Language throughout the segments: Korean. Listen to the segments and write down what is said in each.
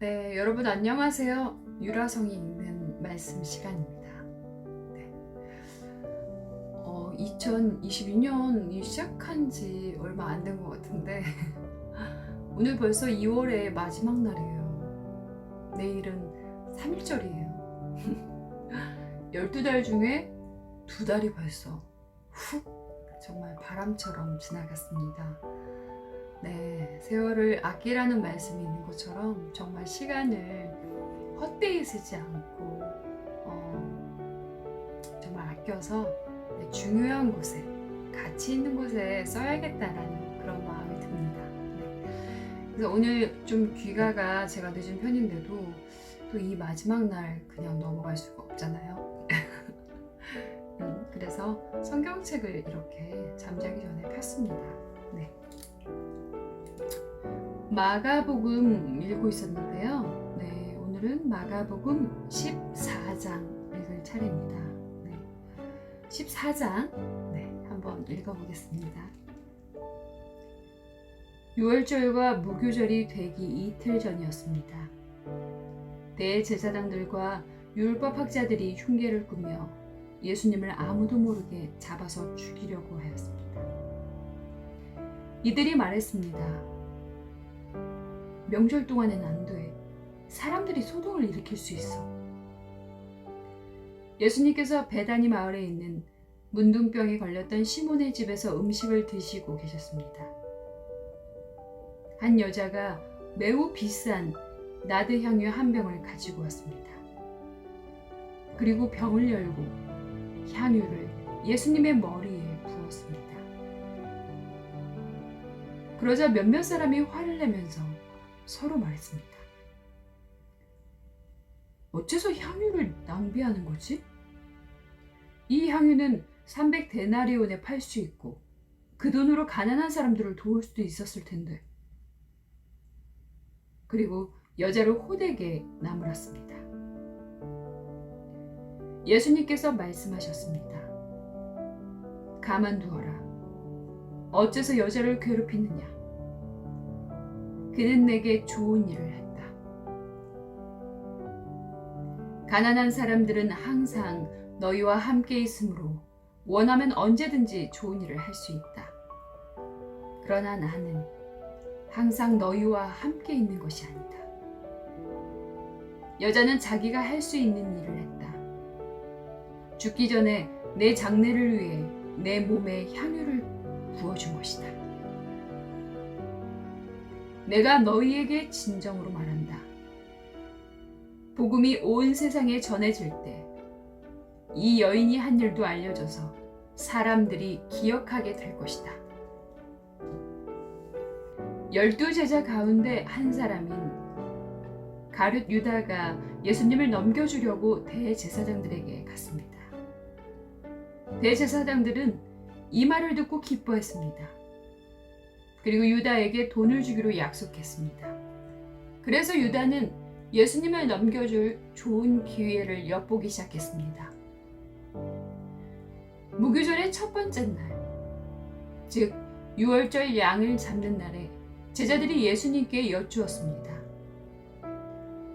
네, 여러분 안녕하세요. 유라성이 읽는 말씀 시간입니다. 네. 2022년이 시작한 지 얼마 안 된 것 같은데 오늘 벌써 2월의 마지막 날이에요. 내일은 3일절이에요. 12달 중에 2달이 벌써 훅 정말 바람처럼 지나갔습니다. 네, 세월을 아끼라는 말씀이 있는 것처럼 정말 시간을 헛되이 쓰지 않고 정말 아껴서 중요한 곳에, 가치 있는 곳에 써야겠다라는 그런 마음이 듭니다. 네. 그래서 오늘 좀 귀가가 제가 늦은 편인데도 또 이 마지막 날 그냥 넘어갈 수가 없잖아요. 그래서 성경책을 이렇게 잠자기 전에 폈습니다. 네. 마가복음 읽고 있었는데요. 네, 오늘은 마가복음 14장 읽을 차례입니다. 네, 14장 한번 읽어보겠습니다. 유월절과 무교절이 되기 이틀 전이었습니다. 대제사장들과 율법학자들이 흉계를 꾸며 예수님을 아무도 모르게 잡아서 죽이려고 하였습니다. 이들이 말했습니다. 명절 동안엔 안 돼. 사람들이 소동을 일으킬 수 있어. 예수님께서 베다니 마을에 있는 문둥병에 걸렸던 시몬의 집에서 음식을 드시고 계셨습니다. 한 여자가 매우 비싼 나드 향유 한 병을 가지고 왔습니다. 그리고 병을 열고 향유를 예수님의 머리에 부었습니다. 그러자 몇몇 사람이 화를 내면서 서로 말했습니다. 어째서 향유를 낭비하는 거지? 이 향유는 300데나리온에 팔 수 있고 그 돈으로 가난한 사람들을 도울 수도 있었을 텐데. 그리고 여자를 호되게 나무랐습니다. 예수님께서 말씀하셨습니다. 가만두어라. 어째서 여자를 괴롭히느냐? 그는 내게 좋은 일을 했다. 가난한 사람들은 항상 너희와 함께 있으므로 원하면 언제든지 좋은 일을 할 수 있다. 그러나 나는 항상 너희와 함께 있는 것이 아니다. 여자는 자기가 할 수 있는 일을 했다. 죽기 전에 내 장례를 위해 내 몸에 향유를 부어준 것이다. 내가 너희에게 진정으로 말한다. 복음이 온 세상에 전해질 때 이 여인이 한 일도 알려져서 사람들이 기억하게 될 것이다. 12제자 가운데 한 사람인 가룟 유다가 예수님을 넘겨주려고 대제사장들에게 갔습니다. 대제사장들은 이 말을 듣고 기뻐했습니다. 그리고 유다에게 돈을 주기로 약속했습니다. 그래서 유다는 예수님을 넘겨줄 좋은 기회를 엿보기 시작했습니다. 무교절의 첫 번째 날, 즉 유월절 양을 잡는 날에 제자들이 예수님께 여쭈었습니다.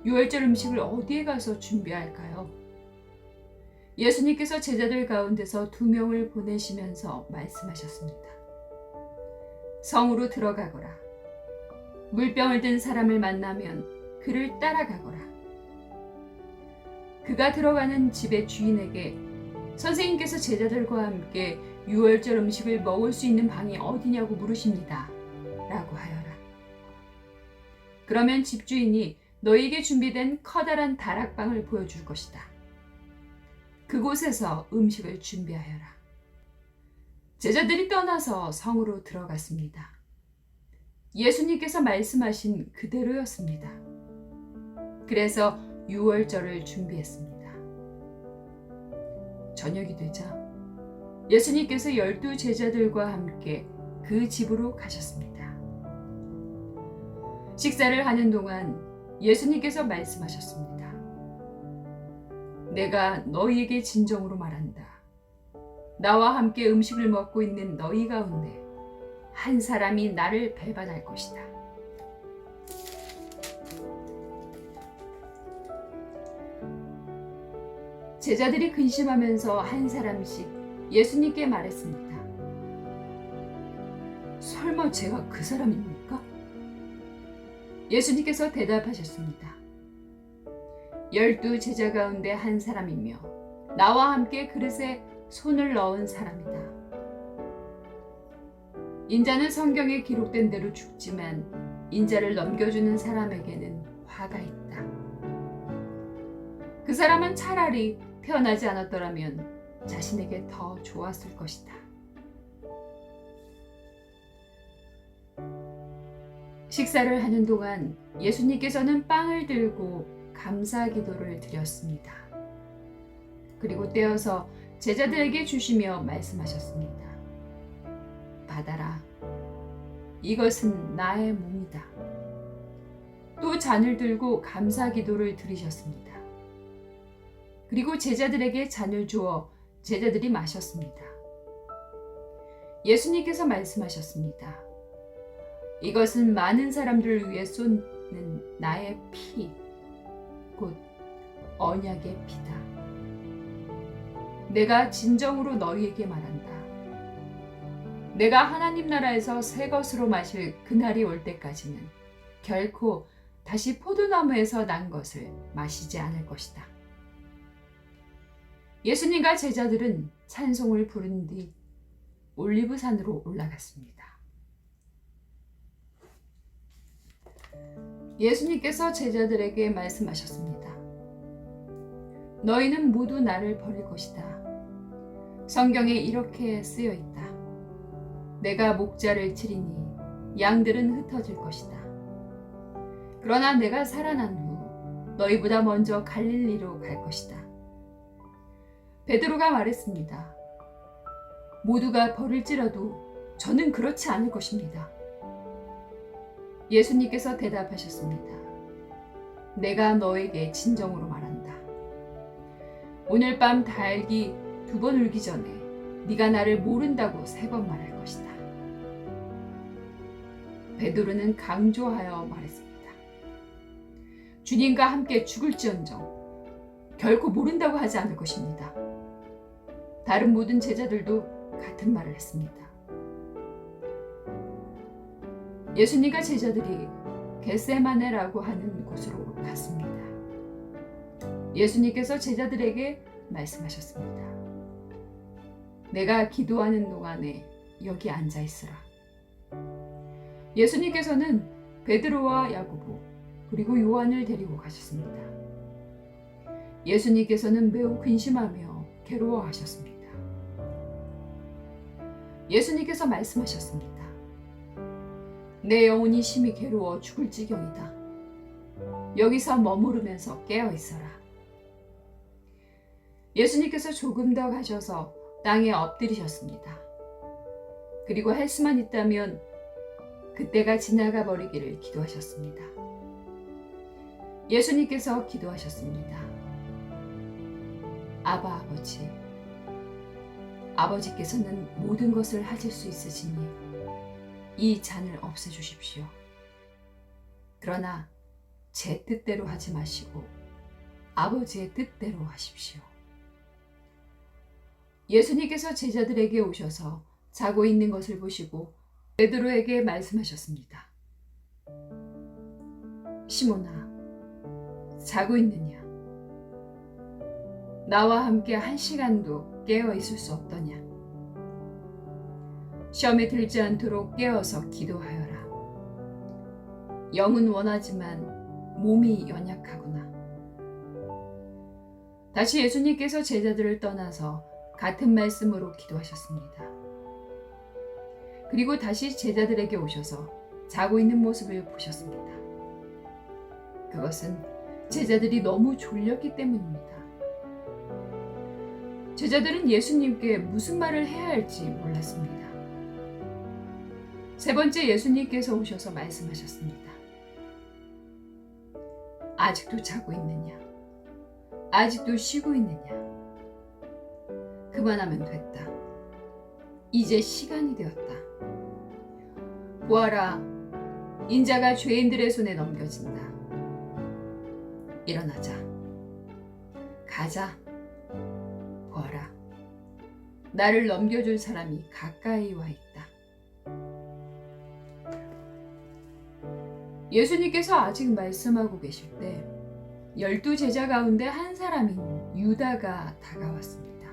유월절 음식을 어디에 가서 준비할까요? 예수님께서 제자들 가운데서 2명을 보내시면서 말씀하셨습니다. 성으로 들어가거라. 물병을 든 사람을 만나면 그를 따라가거라. 그가 들어가는 집의 주인에게 선생님께서 제자들과 함께 유월절 음식을 먹을 수 있는 방이 어디냐고 물으십니다. 라고 하여라. 그러면 집주인이 너희에게 준비된 커다란 다락방을 보여줄 것이다. 그곳에서 음식을 준비하여라. 제자들이 떠나서 성으로 들어갔습니다. 예수님께서 말씀하신 그대로였습니다. 그래서 유월절을 준비했습니다. 저녁이 되자 예수님께서 12제자들과 함께 그 집으로 가셨습니다. 식사를 하는 동안 예수님께서 말씀하셨습니다. 내가 너희에게 진정으로 말한다. 나와 함께 음식을 먹고 있는 너희 가운데 한 사람이 나를 배반할 것이다. 제자들이 근심하면서 한 사람씩 예수님께 말했습니다. 설마 제가 그 사람입니까? 예수님께서 대답하셨습니다. 12 제자 가운데 한 사람이며 나와 함께 그릇에 손을 넣은 사람이다. 인자는 성경에 기록된 대로 죽지만 인자를 넘겨주는 사람에게는 화가 있다. 그 사람은 차라리 태어나지 않았더라면 자신에게 더 좋았을 것이다. 식사를 하는 동안 예수님께서는 빵을 들고 감사 기도를 드렸습니다. 그리고 떼어서 제자들에게 주시며 말씀하셨습니다. 받아라. 이것은 나의 몸이다. 또 잔을 들고 감사 기도를 드리셨습니다. 그리고 제자들에게 잔을 주어 제자들이 마셨습니다. 예수님께서 말씀하셨습니다. 이것은 많은 사람들을 위해 쏟는 나의 피, 곧 언약의 피다. 내가 진정으로 너희에게 말한다. 내가 하나님 나라에서 새 것으로 마실 그날이 올 때까지는 결코 다시 포도나무에서 난 것을 마시지 않을 것이다. 예수님과 제자들은 찬송을 부른 뒤 올리브산으로 올라갔습니다. 예수님께서 제자들에게 말씀하셨습니다. 너희는 모두 나를 버릴 것이다. 성경에 이렇게 쓰여 있다. 내가 목자를 치리니 양들은 흩어질 것이다. 그러나 내가 살아난 후 너희보다 먼저 갈릴리로 갈 것이다. 베드로가 말했습니다. 모두가 버릴지라도 저는 그렇지 않을 것입니다. 예수님께서 대답하셨습니다. 내가 너에게 진정으로 말한다. 오늘 밤 달기 2번 울기 전에 네가 나를 모른다고 3번 말할 것이다. 베드로는 강조하여 말했습니다. 주님과 함께 죽을지언정 결코 모른다고 하지 않을 것입니다. 다른 모든 제자들도 같은 말을 했습니다. 예수님과 제자들이 겟세마네라고 하는 곳으로 갔습니다. 예수님께서 제자들에게 말씀하셨습니다. 내가 기도하는 동안에 여기 앉아 있으라. 예수님께서는 베드로와 야고보 그리고 요한을 데리고 가셨습니다. 예수님께서는 매우 근심하며 괴로워하셨습니다. 예수님께서 말씀하셨습니다. 내 영혼이 심히 괴로워 죽을 지경이다. 여기서 머무르면서 깨어 있어라. 예수님께서 조금 더 가셔서 땅에 엎드리셨습니다. 그리고 할 수만 있다면 그때가 지나가 버리기를 기도하셨습니다. 예수님께서 기도하셨습니다. 아바 아버지, 아버지께서는 모든 것을 하실 수 있으시니 이 잔을 없애주십시오. 그러나 제 뜻대로 하지 마시고 아버지의 뜻대로 하십시오. 예수님께서 제자들에게 오셔서 자고 있는 것을 보시고 베드로에게 말씀하셨습니다. 시몬아, 자고 있느냐? 나와 함께 1시간도 깨어 있을 수 없더냐? 시험에 들지 않도록 깨어서 기도하여라. 영은 원하지만 몸이 연약하구나. 다시 예수님께서 제자들을 떠나서 같은 말씀으로 기도하셨습니다. 그리고 다시 제자들에게 오셔서 자고 있는 모습을 보셨습니다. 그것은 제자들이 너무 졸렸기 때문입니다. 제자들은 예수님께 무슨 말을 해야 할지 몰랐습니다. 세 번째 예수님께서 오셔서 말씀하셨습니다. 아직도 자고 있느냐? 아직도 쉬고 있느냐? 그만하면 됐다. 이제 시간이 되었다. 보아라, 인자가 죄인들의 손에 넘겨진다. 일어나자. 가자. 보아라. 나를 넘겨줄 사람이 가까이 와 있다. 예수님께서 아직 말씀하고 계실 때 12제자 가운데 한 사람인 유다가 다가왔습니다.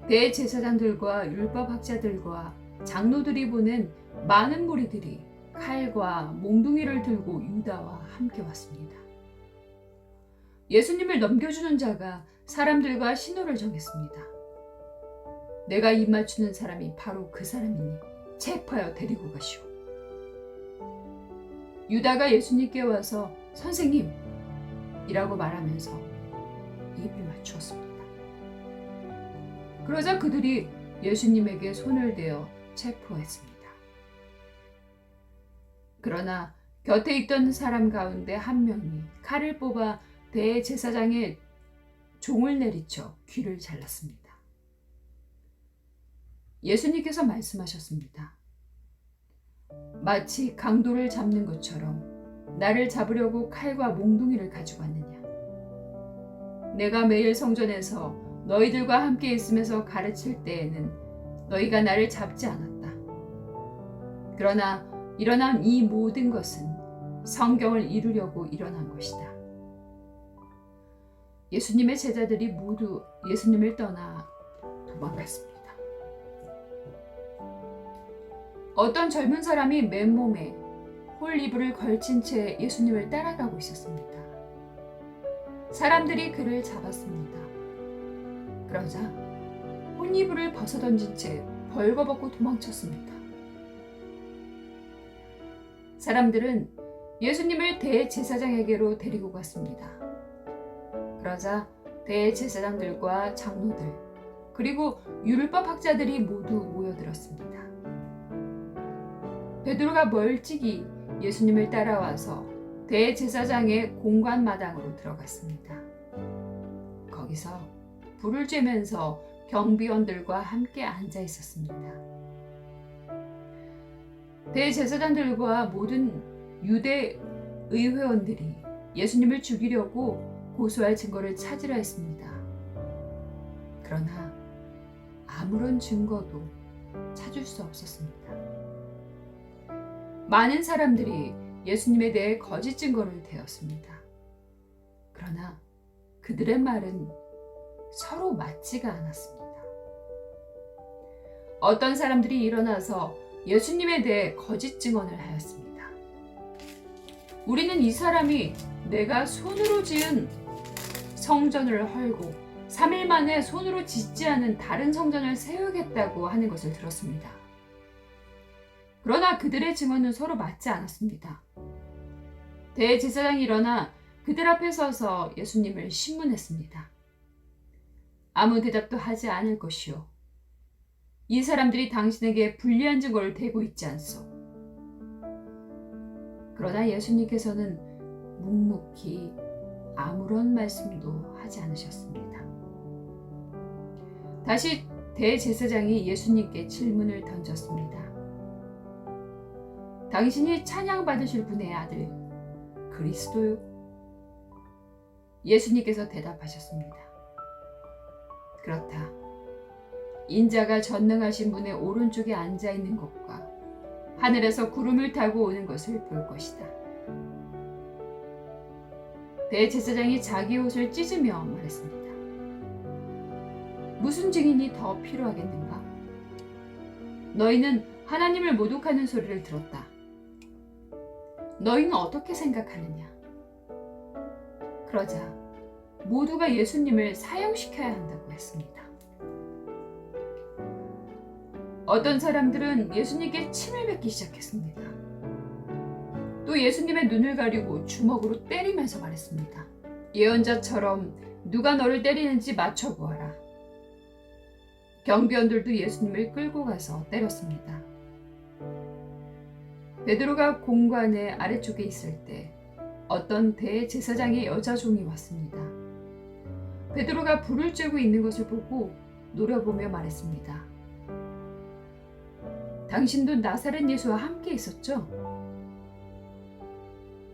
대제사장들과 율법학자들과 장로들이 보낸 많은 무리들이 칼과 몽둥이를 들고 유다와 함께 왔습니다. 예수님을 넘겨주는 자가 사람들과 신호를 정했습니다. 내가 입 맞추는 사람이 바로 그 사람이니 체포하여 데리고 가시오. 유다가 예수님께 와서 선생님! 이라고 말하면서 입을 맞추었습니다. 그러자 그들이 예수님에게 손을 대어 체포했습니다. 그러나 곁에 있던 사람 가운데 한 명이 칼을 뽑아 대제사장의 종을 내리쳐 귀를 잘랐습니다. 예수님께서 말씀하셨습니다. 마치 강도를 잡는 것처럼 나를 잡으려고 칼과 몽둥이를 가지고 왔느냐. 내가 매일 성전에서 너희들과 함께 있으면서 가르칠 때에는 너희가 나를 잡지 않았다. 그러나 일어난 이 모든 것은 성경을 이루려고 일어난 것이다. 예수님의 제자들이 모두 예수님을 떠나 도망갔습니다. 어떤 젊은 사람이 맨몸에 홀이불을 걸친 채 예수님을 따라가고 있었습니다. 사람들이 그를 잡았습니다. 그러자 홀이불을 벗어던진 채 벌거벗고 도망쳤습니다. 사람들은 예수님을 대제사장에게로 데리고 갔습니다. 그러자 대제사장들과 장로들 그리고 율법학자들이 모두 모여들었습니다. 베드로가 멀찍이 예수님을 따라와서 대제사장의 공관 마당으로 들어갔습니다. 거기서 불을 쬐면서 경비원들과 함께 앉아 있었습니다. 대제사장들과 모든 유대 의회원들이 예수님을 죽이려고 고소할 증거를 찾으려 했습니다. 그러나 아무런 증거도 찾을 수 없었습니다. 많은 사람들이 예수님에 대해 거짓 증거를 대었습니다. 그러나 그들의 말은 서로 맞지가 않았습니다. 어떤 사람들이 일어나서 예수님에 대해 거짓 증언을 하였습니다. 우리는 이 사람이 내가 손으로 지은 성전을 헐고 3일 만에 손으로 짓지 않은 다른 성전을 세우겠다고 하는 것을 들었습니다. 그러나 그들의 증언은 서로 맞지 않았습니다. 대제사장이 일어나 그들 앞에 서서 예수님을 신문했습니다. 아무 대답도 하지 않을 것이요. 이 사람들이 당신에게 불리한 증거를 대고 있지 않소. 그러나 예수님께서는 묵묵히 아무런 말씀도 하지 않으셨습니다. 다시 대제사장이 예수님께 질문을 던졌습니다. 당신이 찬양받으실 분의 아들 그리스도요? 예수님께서 대답하셨습니다. 그렇다. 인자가 전능하신 분의 오른쪽에 앉아 있는 것과 하늘에서 구름을 타고 오는 것을 볼 것이다. 대제사장이 자기 옷을 찢으며 말했습니다. 무슨 증인이 더 필요하겠는가? 너희는 하나님을 모독하는 소리를 들었다. 너희는 어떻게 생각하느냐? 그러자 모두가 예수님을 사형시켜야 한다고 했습니다. 어떤 사람들은 예수님께 침을 뱉기 시작했습니다. 또 예수님의 눈을 가리고 주먹으로 때리면서 말했습니다. 예언자처럼 누가 너를 때리는지 맞춰보아라. 경비원들도 예수님을 끌고 가서 때렸습니다. 베드로가 공관의 아래쪽에 있을 때 어떤 대제사장의 여자 종이 왔습니다. 베드로가 불을 쬐고 있는 것을 보고 노려보며 말했습니다. 당신도 나사렛 예수와 함께 있었죠?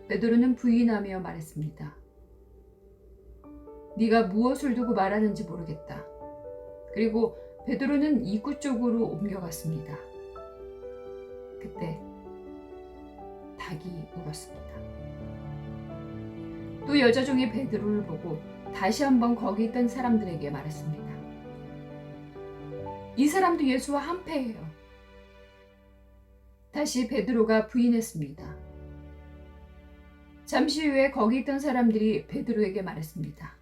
베드로는 부인하며 말했습니다. 네가 무엇을 두고 말하는지 모르겠다. 그리고 베드로는 입구 쪽으로 옮겨갔습니다. 그때 닭이 울었습니다. 또 여자 종이 베드로를 보고 다시 한번 거기 있던 사람들에게 말했습니다. 이 사람도 예수와 한패예요. 다시 베드로가 부인했습니다. 잠시 후에 거기 있던 사람들이 베드로에게 말했습니다.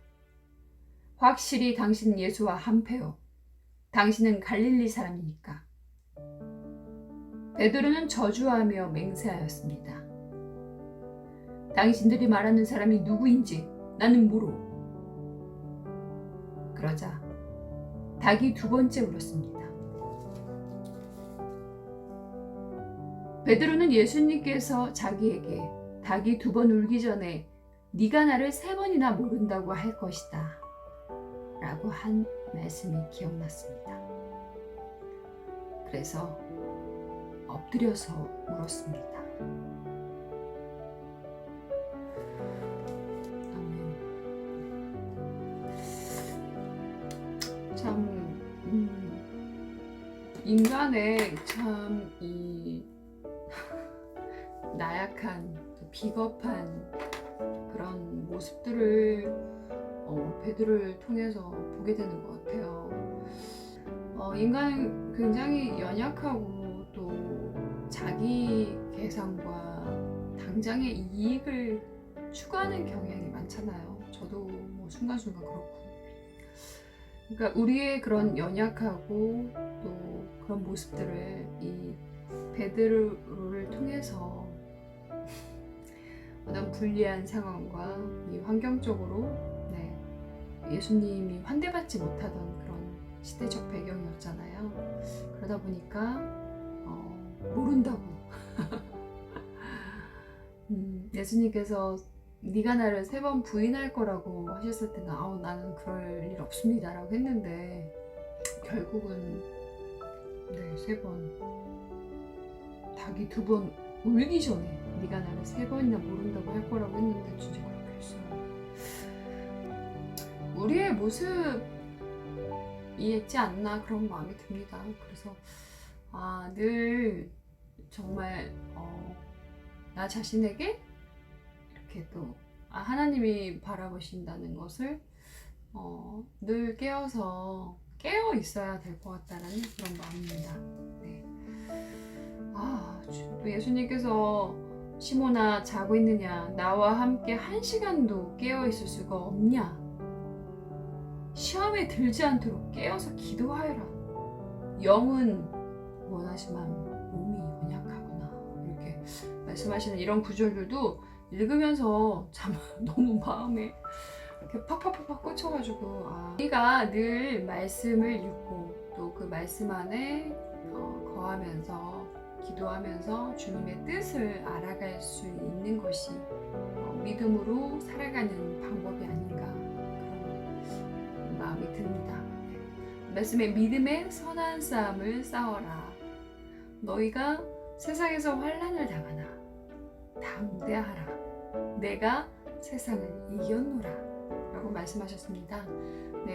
확실히 당신은 예수와 한패요. 당신은 갈릴리 사람이니까. 베드로는 저주하며 맹세하였습니다. 당신들이 말하는 사람이 누구인지 나는 모르. 그러자 닭이 두 번째 울었습니다. 베드로는 예수님께서 자기에게 닭이 두 번 울기 전에 네가 나를 세 번이나 모른다고 할 것이다 라고 한 말씀이 기억났습니다. 그래서 엎드려서 울었습니다. 참 인간의 참 이 나약한 비겁한 그런 모습들을 베드로를 통해서 보게 되는 것 같아요. 인간은 굉장히 연약하고 또 자기 계산과 당장의 이익을 추구하는 경향이 많잖아요. 저도 뭐 순간순간 그렇고. 그러니까 우리의 그런 연약하고 또 그런 모습들을 이 베드로를 통해서 어떤 불리한 상황과 이 환경적으로 예수님이 환대받지 못하던 그런 시대적 배경이었잖아요. 그러다 보니까 모른다고 예수님께서 네가 나를 세 번 부인할 거라고 하셨을 때는 나는 그럴 일 없습니다 라고 했는데 결국은 세 번 닭이 두 번 울기 전에 네가 나를 세 번이나 모른다고 할 거라고 했는데 진짜 그렇게 했어요. 우리의 모습이었지 않나 그런 마음이 듭니다. 그래서 늘 정말 나 자신에게 이렇게 또 하나님이 바라보신다는 것을 늘 깨어 있어야 될 것 같다는 그런 마음입니다. 네. 또 예수님께서 시몬아 자고 있느냐? 나와 함께 1시간도 깨어 있을 수가 없냐? 시험에 들지 않도록 깨어서 기도하여라. 영은 원하지만 몸이 연약하구나. 이렇게 말씀하시는 이런 구절들도 읽으면서 참 너무 마음에 이렇게 팍팍팍팍 꽂혀가지고 우리가 늘 말씀을 읽고 또 그 말씀 안에 거하면서 기도하면서 주님의 뜻을 알아갈 수 있는 것이 믿음으로 살아가는 방법이 아닌가 그런 마음이 듭니다. 말씀에 믿음의 선한 싸움을 싸워라. 너희가 세상에서 환난을 당하나 담대하라. 내가 세상을 이겼노라 라고 말씀하셨습니다.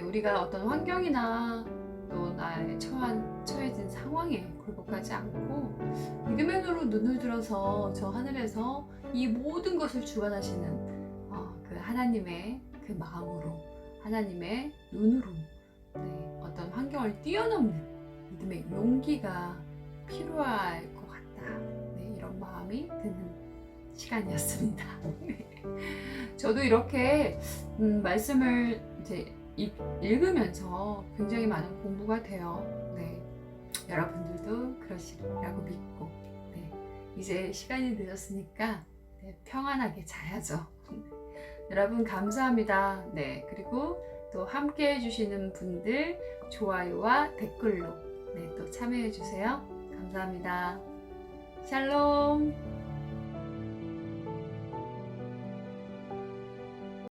우리가 어떤 환경이나 또 나의 처해진 상황에 굴복하지 않고 믿음의 눈을 들어서 저 하늘에서 이 모든 것을 주관하시는 그 하나님의 그 마음으로 하나님의 눈으로 어떤 환경을 뛰어넘는 믿음의 용기가 필요할 것 같다. 이런 마음이 드는 시간이었습니다. 저도 이렇게 말씀을 이제 읽으면서 굉장히 많은 공부가 돼요. 여러분들도 그러시라고 믿고 이제 시간이 늦었으니까 평안하게 자야죠. 여러분 감사합니다. 그리고 또 함께 해주시는 분들 좋아요와 댓글로 또 참여해 주세요. 감사합니다. 샬롬.